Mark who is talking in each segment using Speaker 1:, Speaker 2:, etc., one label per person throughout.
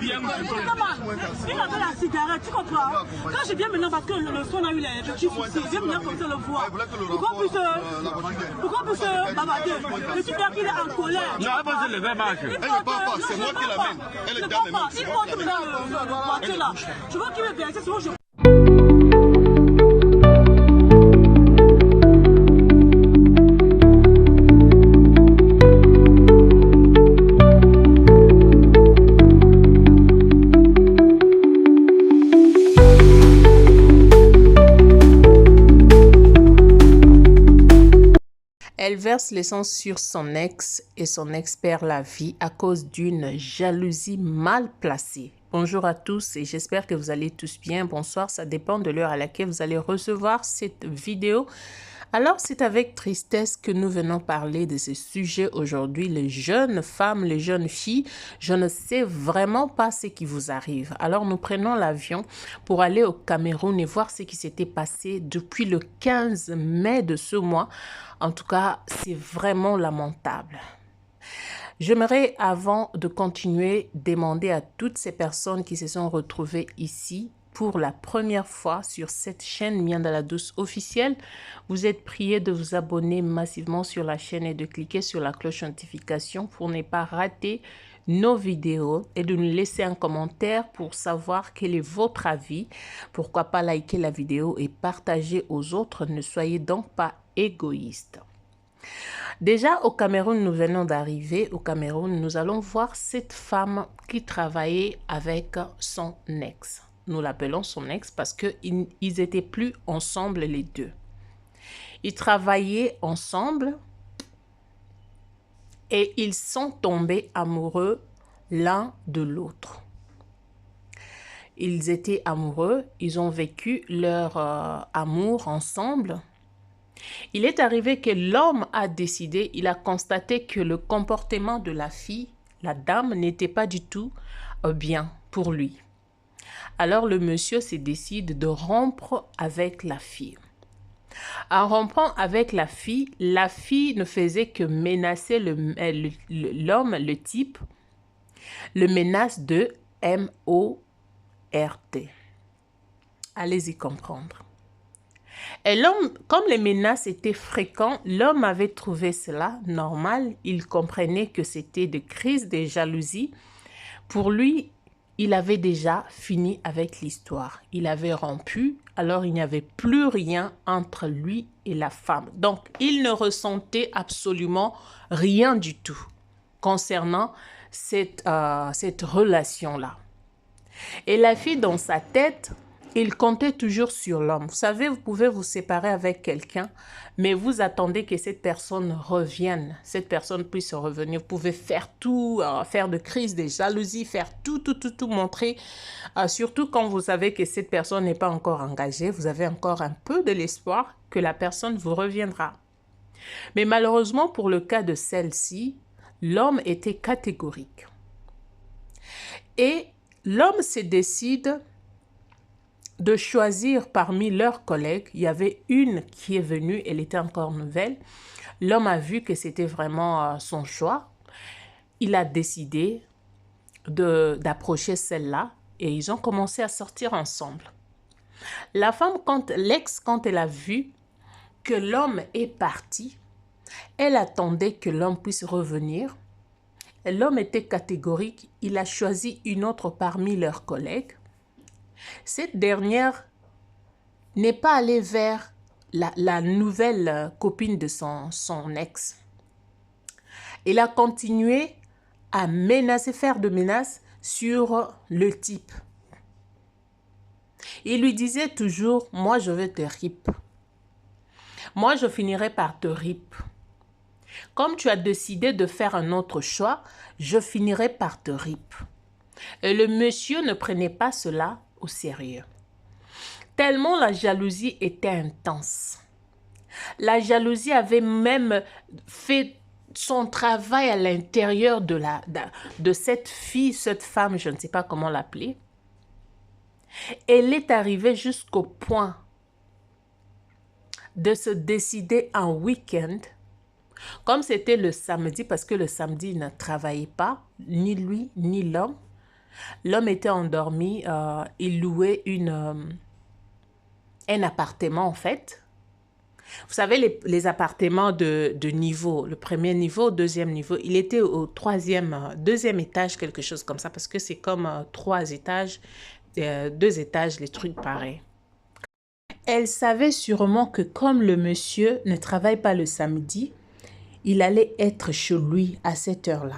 Speaker 1: Il avait la cigarette, tu comprends? Quand je viens maintenant, parce que le son a eu les petits soucis, je viens maintenant comme ça le voir. Pourquoi on puisse bavarder? Le super qu'il est en colère.
Speaker 2: Non, elle va se lever, marche.
Speaker 1: Elle ne part pas, c'est moi qui l'amène. Elle est dans mes mains. Il porte maintenant le voiture là. Je veux qu'il me vérifie, sinon je...
Speaker 3: Elle verse l'essence sur son ex et son ex perd la vie à cause d'une jalousie mal placée. Bonjour à tous et j'espère que vous allez tous bien. Bonsoir, ça dépend de l'heure à laquelle vous allez recevoir cette vidéo. Alors, c'est avec tristesse que nous venons parler de ce sujet aujourd'hui. Les jeunes femmes, les jeunes filles, je ne sais vraiment pas ce qui vous arrive. Alors, nous prenons l'avion pour aller au Cameroun et voir ce qui s'était passé depuis le 15 mai de ce mois. En tout cas, c'est vraiment lamentable. J'aimerais, avant de continuer, demander à toutes ces personnes qui se sont retrouvées ici pour la première fois sur cette chaîne Mianda Douce officielle, vous êtes priés de vous abonner massivement sur la chaîne et de cliquer sur la cloche notification pour ne pas rater nos vidéos et de nous laisser un commentaire pour savoir quel est votre avis. Pourquoi pas liker la vidéo et partager aux autres. Ne soyez donc pas égoïstes. Déjà au Cameroun, nous venons d'arriver. Au Cameroun, nous allons voir cette femme qui travaillait avec son ex. Nous l'appelons son ex parce qu'ils n'étaient plus ensemble les deux. Ils travaillaient ensemble et ils sont tombés amoureux l'un de l'autre. Ils étaient amoureux, ils ont vécu leur amour ensemble. Il est arrivé que l'homme a décidé, il a constaté que le comportement de la fille, la dame, n'était pas du tout bien pour lui. Alors le monsieur se décide de rompre avec la fille. En rompant avec la fille ne faisait que menacer l'homme, le type, le menace de M-O-R-T. Allez-y comprendre. Et l'homme, comme les menaces étaient fréquentes, l'homme avait trouvé cela normal. Il comprenait que c'était des crises de jalousie. Pour lui, il avait déjà fini avec l'histoire. Il avait rompu, alors il n'y avait plus rien entre lui et la femme. Donc, il ne ressentait absolument rien du tout concernant cette relation-là. Et la fille, dans sa tête, il comptait toujours sur l'homme. Vous savez, vous pouvez vous séparer avec quelqu'un, mais vous attendez que cette personne revienne, cette personne puisse revenir. Vous pouvez faire tout, faire de crise, de jalousie, faire tout montrer. Surtout quand vous savez que cette personne n'est pas encore engagée, vous avez encore un peu de l'espoir que la personne vous reviendra. Mais malheureusement, pour le cas de celle-ci, l'homme était catégorique. Et l'homme se décide de choisir parmi leurs collègues. Il y avait une qui est venue, elle était encore nouvelle. L'homme a vu que c'était vraiment son choix. Il a décidé d'approcher celle-là et ils ont commencé à sortir ensemble. La femme, quand elle a vu que l'homme est parti, elle attendait que l'homme puisse revenir. L'homme était catégorique, il a choisi une autre parmi leurs collègues. Cette dernière n'est pas allée vers la nouvelle copine de son ex. Elle a continué à menacer, faire de menaces sur le type. Il lui disait toujours, moi je vais te rip. Moi je finirai par te rip. Comme tu as décidé de faire un autre choix, je finirai par te rip. Et le monsieur ne prenait pas cela au sérieux. Tellement la jalousie était intense. La jalousie avait même fait son travail à l'intérieur de cette fille, cette femme, je ne sais pas comment l'appeler. Elle est arrivée jusqu'au point de se décider un week-end, comme c'était le samedi, parce que le samedi, il ne travaillait pas, ni lui, ni l'homme. L'homme était endormi, il louait un appartement en fait. Vous savez, les appartements de niveau, le premier niveau, deuxième niveau, il était au deuxième étage, quelque chose comme ça, parce que c'est comme 3 étages, 2 étages, les trucs pareils. Elle savait sûrement que comme le monsieur ne travaille pas le samedi, il allait être chez lui à cette heure-là.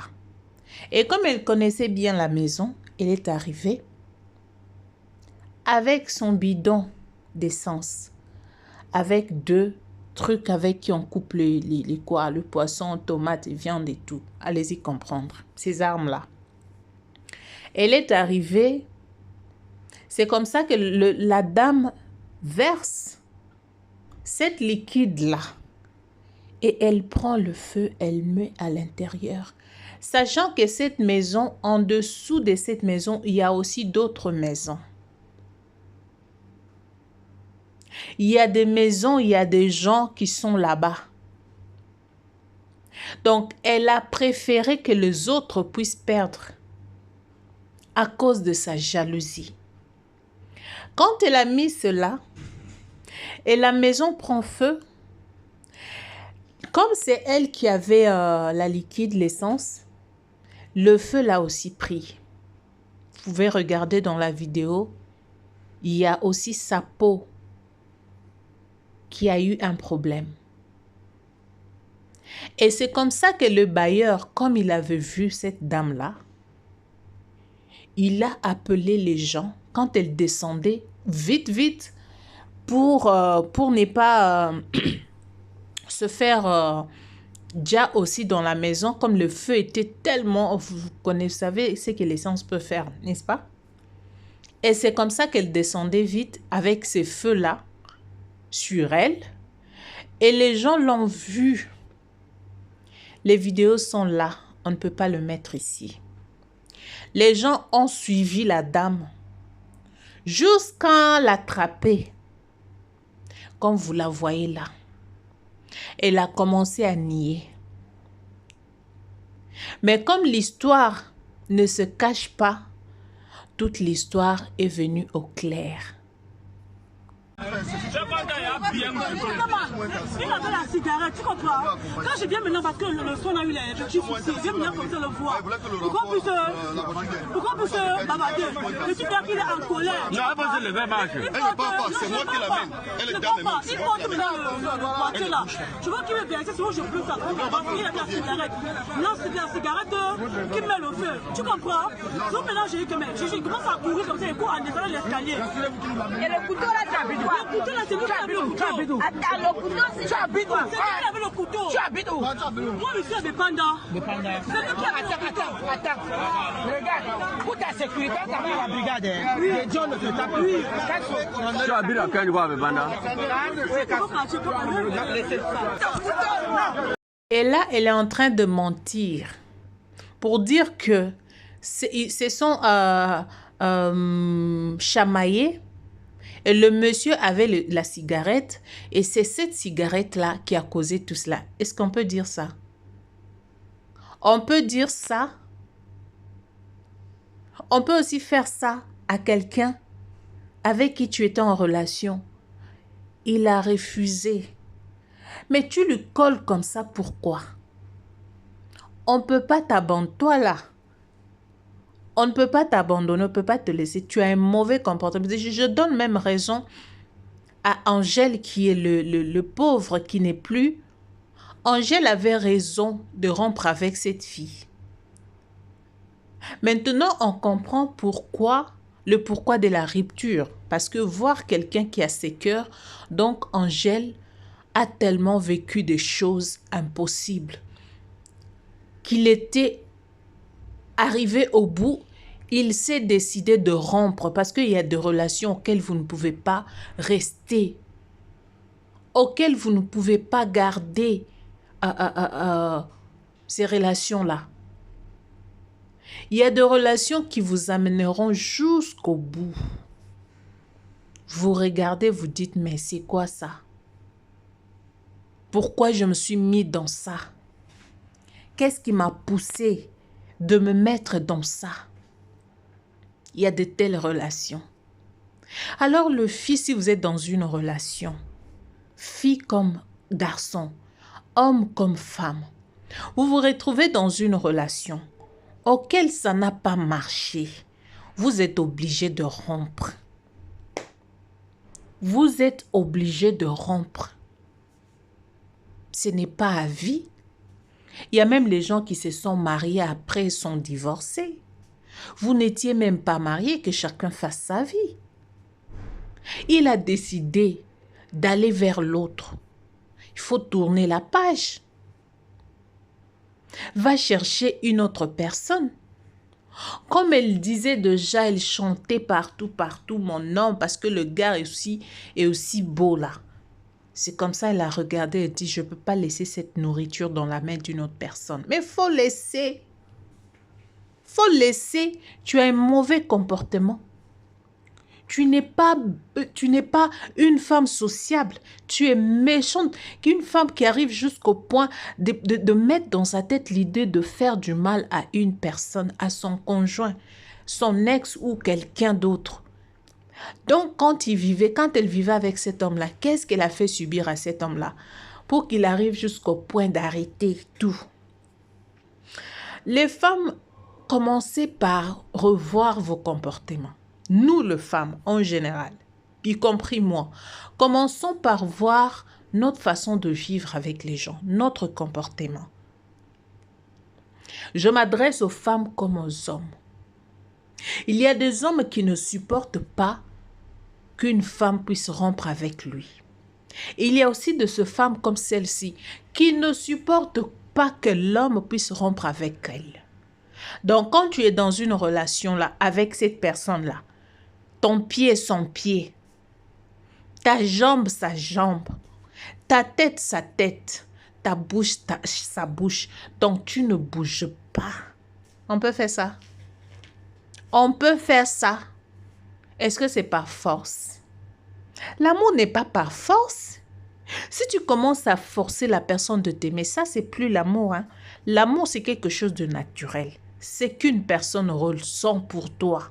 Speaker 3: Et comme elle connaissait bien la maison, elle est arrivée avec son bidon d'essence, avec 2 trucs avec qui on coupe le poisson, tomate, viande et tout. Allez-y comprendre, ces armes-là. Elle est arrivée, c'est comme ça que la dame verse cette liquide-là et elle prend le feu, elle met à l'intérieur. Sachant que cette maison, en dessous de cette maison, il y a aussi d'autres maisons. Il y a des maisons, il y a des gens qui sont là-bas. Donc, elle a préféré que les autres puissent perdre à cause de sa jalousie. Quand elle a mis cela, et la maison prend feu, comme c'est elle qui avait la liquide, l'essence, le feu l'a aussi pris. Vous pouvez regarder dans la vidéo, il y a aussi sa peau qui a eu un problème. Et c'est comme ça que le bailleur, comme il avait vu cette dame-là, il a appelé les gens quand elle descendait vite, vite, pour ne pas se faire déjà aussi dans la maison, comme le feu était tellement, vous savez ce que l'essence peut faire, n'est-ce pas? Et c'est comme ça qu'elle descendait vite avec ces feux-là sur elle. Et les gens l'ont vu. Les vidéos sont là. On ne peut pas le mettre ici. Les gens ont suivi la dame jusqu'à l'attraper. Comme vous la voyez là. Elle a commencé à nier. Mais comme l'histoire ne se cache pas, toute l'histoire est venue au clair.
Speaker 1: Il avait la cigarette, tu comprends? Quand je viens maintenant, parce que le son a eu les petits soucis, je viens maintenant comme ça le voir. Pour qu'on puisse bavarder. Le super qu'il est en colère.
Speaker 2: Non, elle ne veut pas. Elle ne part pas, c'est moi qui l'amène. Elle est dans mes mains.
Speaker 1: Il porte maintenant le voiture là. Je veux qu'il me vérifie, sinon je peux faire. Il a la cigarette. Non, c'est la cigarette qui met le feu. Tu comprends? Donc maintenant, j'ai eu que je commence à courir comme ça, et cours en descendant l'escalier.
Speaker 4: Et le couteau là, tu habites où?
Speaker 1: Le couteau là, c'est lui qui avait le couteau.
Speaker 4: Attends, le couteau, c'est...
Speaker 1: Tu habites où? C'est lui qui avait le couteau.
Speaker 4: Tu habites où?
Speaker 1: Moi, je suis à Bépanda. C'est lui qui avait le couteau.
Speaker 4: Attends. Regarde, pour ta sécurité, tu as mis la brigade. Les gens ne te tapent pas. Oui.
Speaker 2: Tu habites à quel endroit avec Banda?
Speaker 3: Et là, elle est en train de mentir pour dire que se sont chamaillés. Et le monsieur avait la cigarette et c'est cette cigarette-là qui a causé tout cela. Est-ce qu'on peut dire ça? On peut dire ça. On peut aussi faire ça à quelqu'un avec qui tu étais en relation. Il a refusé. Mais tu lui colles comme ça, pourquoi? On ne peut pas t'abandonner, toi là. On ne peut pas t'abandonner, on ne peut pas te laisser. Tu as un mauvais comportement. Je donne même raison à Angèle qui est le pauvre qui n'est plus. Angèle avait raison de rompre avec cette fille. Maintenant, on comprend le pourquoi de la rupture. Parce que voir quelqu'un qui a ses cœurs, donc Angèle a tellement vécu des choses impossibles qu'il était arrivé au bout. Il s'est décidé de rompre parce qu'il y a des relations auxquelles vous ne pouvez pas rester, auxquelles vous ne pouvez pas garder ces relations-là. Il y a des relations qui vous amèneront jusqu'au bout. Vous regardez, vous dites, mais c'est quoi ça? Pourquoi je me suis mis dans ça? Qu'est-ce qui m'a poussé de me mettre dans ça? Il y a de telles relations. Alors le fils, si vous êtes dans une relation, fille comme garçon, homme comme femme, vous vous retrouvez dans une relation auquel ça n'a pas marché, vous êtes obligé de rompre. Vous êtes obligé de rompre. Ce n'est pas à vie. Il y a même les gens qui se sont mariés après sont divorcés. Vous n'étiez même pas mariés, que chacun fasse sa vie. Il a décidé d'aller vers l'autre. Il faut tourner la page. Va chercher une autre personne. Comme elle disait déjà, elle chantait partout, mon homme, parce que le gars est aussi beau là. C'est comme ça, elle a regardé et dit, je ne peux pas laisser cette nourriture dans la main d'une autre personne. Mais il faut laisser. Faut laisser. Tu as un mauvais comportement. Tu n'es pas une femme sociable. Tu es méchante. Une femme qui arrive jusqu'au point de mettre dans sa tête l'idée de faire du mal à une personne, à son conjoint, son ex ou quelqu'un d'autre. Donc, quand elle vivait avec cet homme-là, qu'est-ce qu'elle a fait subir à cet homme-là pour qu'il arrive jusqu'au point d'arrêter tout? Les femmes, commencez par revoir vos comportements. Nous, les femmes, en général, y compris moi, commençons par voir notre façon de vivre avec les gens, notre comportement. Je m'adresse aux femmes comme aux hommes. Il y a des hommes qui ne supportent pas qu'une femme puisse rompre avec lui. Et il y a aussi de ces femmes comme celle-ci qui ne supportent pas que l'homme puisse rompre avec elle. Donc, quand tu es dans une relation là avec cette personne-là, ton pied son pied, ta jambe sa jambe, ta tête sa tête, ta bouche sa bouche, donc tu ne bouges pas. On peut faire ça. On peut faire ça. Est-ce que c'est par force? L'amour n'est pas par force. Si tu commences à forcer la personne de t'aimer, ça c'est plus l'amour. Hein? L'amour c'est quelque chose de naturel. C'est qu'une personne ressent pour toi.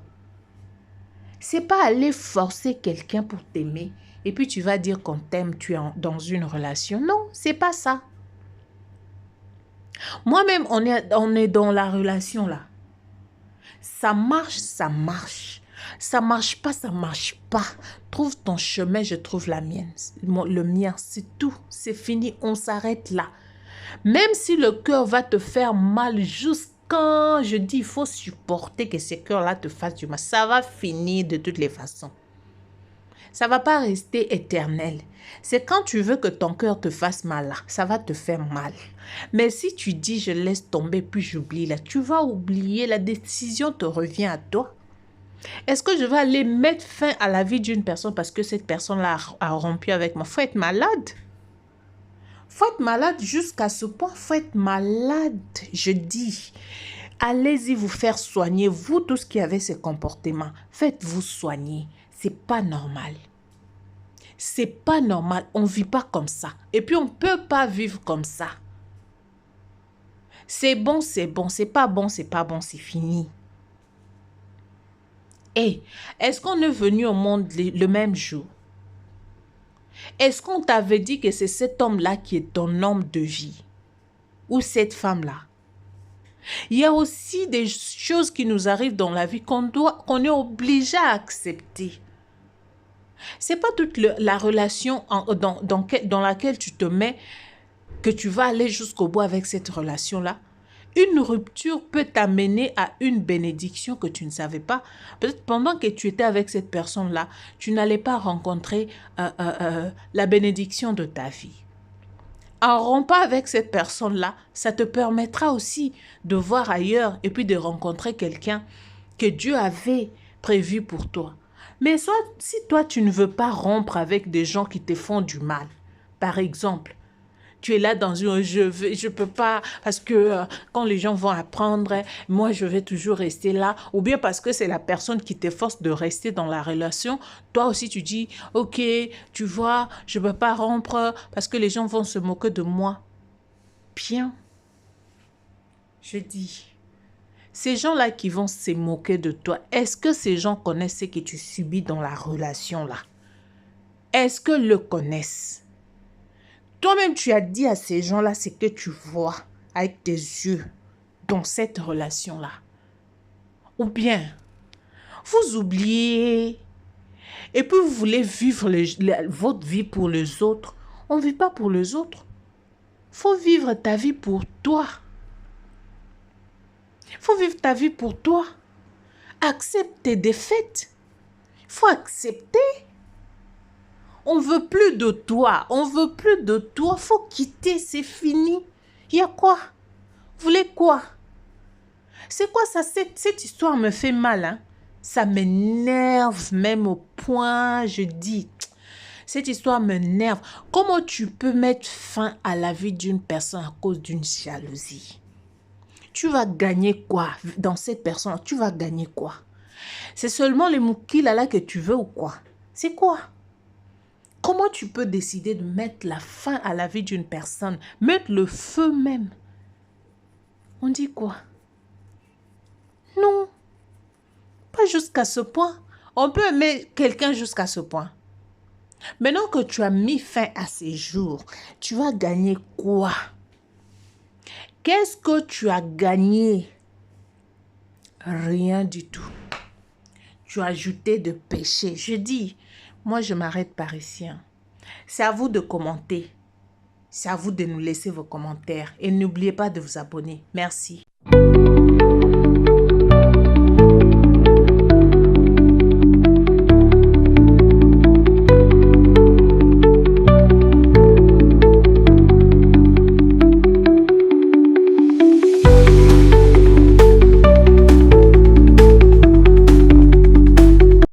Speaker 3: C'est pas aller forcer quelqu'un pour t'aimer et puis tu vas dire qu'on t'aime, tu es dans une relation. Non, c'est pas ça. Moi-même, on est dans la relation là. Ça marche, ça marche. Ça marche pas, ça marche pas. Trouve ton chemin, je trouve la mienne. Le mien, c'est tout. C'est fini, on s'arrête là. Même si le cœur va te faire mal jusqu'à, je dis, il faut supporter que ce cœur-là te fasse du mal. Ça va finir de toutes les façons. Ça ne va pas rester éternel. C'est quand tu veux que ton cœur te fasse mal, là, ça va te faire mal. Mais si tu dis, je laisse tomber, puis j'oublie, là, tu vas oublier, la décision te revient à toi. Est-ce que je vais aller mettre fin à la vie d'une personne parce que cette personne-là a rompu avec moi? Il faut être malade. Il faut être malade jusqu'à ce point. Il faut être malade, je dis. Allez-y vous faire soigner. Vous tous qui avez ces comportements, faites-vous soigner. C'est pas normal. C'est pas normal. On ne vit pas comme ça. Et puis on ne peut pas vivre comme ça. C'est bon, c'est bon. C'est pas bon, c'est pas bon. C'est fini. Hey, est-ce qu'on est venu au monde le même jour? Est-ce qu'on t'avait dit que c'est cet homme-là qui est ton homme de vie? Ou cette femme-là? Il y a aussi des choses qui nous arrivent dans la vie qu'on est obligé à accepter. C'est pas toute la relation dans laquelle tu te mets que tu vas aller jusqu'au bout avec cette relation-là. Une rupture peut t'amener à une bénédiction que tu ne savais pas. Peut-être pendant que tu étais avec cette personne-là, tu n'allais pas rencontrer la bénédiction de ta vie. En rompant avec cette personne-là, ça te permettra aussi de voir ailleurs et puis de rencontrer quelqu'un que Dieu avait prévu pour toi. Mais soit si toi, tu ne veux pas rompre avec des gens qui te font du mal, par exemple, tu es là dans une... Je peux pas parce que quand les gens vont apprendre, moi, je vais toujours rester là. Ou bien parce que c'est la personne qui te force de rester dans la relation. Toi aussi, tu dis, ok, tu vois, je ne peux pas rompre parce que les gens vont se moquer de moi. Bien. Je dis, Ces gens-là qui vont se moquer de toi, est-ce que ces gens connaissent ce que tu subis dans la relation-là? Est-ce qu'ils le connaissent? Toi-même, tu as dit à ces gens-là ce que tu vois avec tes yeux dans cette relation-là. Ou bien, vous oubliez et puis vous voulez vivre votre vie pour les autres. On ne vit pas pour les autres. Il faut vivre ta vie pour toi. Il faut vivre ta vie pour toi. Accepte tes défaites. Il faut accepter. On ne veut plus de toi. On ne veut plus de toi. Il faut quitter. C'est fini. Il y a quoi? Vous voulez quoi? C'est quoi ça? Cette histoire me fait mal. Hein? Ça m'énerve même au point, je dis, cette histoire m'énerve. Comment tu peux mettre fin à la vie d'une personne à cause d'une jalousie? Tu vas gagner quoi dans cette personne? Tu vas gagner quoi? C'est seulement les moukila là que tu veux ou quoi? C'est quoi? Comment tu peux décider de mettre la fin à la vie d'une personne? Mettre le feu même? On dit quoi? Non. Pas jusqu'à ce point. On peut aimer quelqu'un jusqu'à ce point. Maintenant que tu as mis fin à ces jours, tu vas gagner quoi? Qu'est-ce que tu as gagné? Rien du tout. Tu as ajouté de péché. Je dis, moi je m'arrête par ici. Hein. C'est à vous de commenter. C'est à vous de nous laisser vos commentaires. Et n'oubliez pas de vous abonner. Merci.